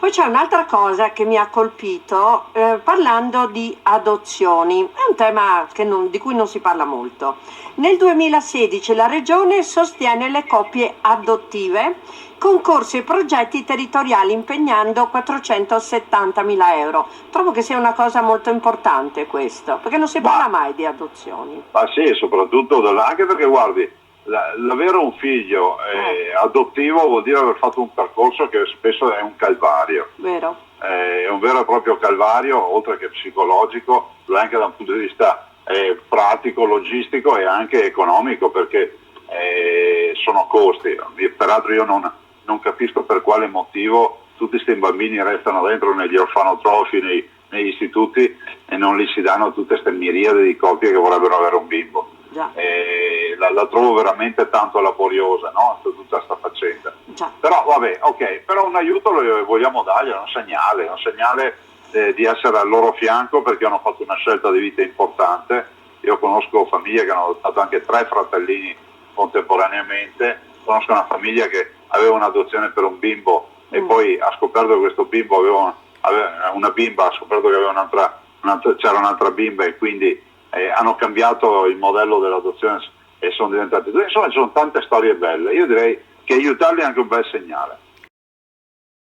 Poi c'è un'altra cosa che mi ha colpito, parlando di adozioni. È un tema di cui non si parla molto. Nel 2016 la Regione sostiene le coppie adottive, concorsi e progetti territoriali impegnando 470.000 euro. Trovo che sia una cosa molto importante questo, perché non si parla mai di adozioni. Ma sì, soprattutto anche perché guardi, l'avere un figlio adottivo vuol dire aver fatto un percorso che spesso è un calvario. Vero. È un vero e proprio calvario, oltre che psicologico, anche da un punto di vista pratico, logistico e anche economico, perché sono costi. Peraltro io non capisco per quale motivo tutti questi bambini restano dentro negli orfanotrofi, negli istituti, e non li si danno tutte queste miriade di coppie che vorrebbero avere un bimbo. La trovo veramente tanto laboriosa, no? Tutta questa faccenda. Però vabbè, ok, però un aiuto lo vogliamo dargli, un segnale di essere al loro fianco, perché hanno fatto una scelta di vita importante. Io conosco famiglie che hanno adottato anche 3 fratellini contemporaneamente, conosco una famiglia che aveva un'adozione per un bimbo e poi ha scoperto che questo bimbo aveva una bimba, ha scoperto che c'era un'altra bimba, e quindi hanno cambiato il modello dell'adozione e sono diventati due. Insomma, ci sono tante storie belle. Io direi che aiutarli è anche un bel segnale.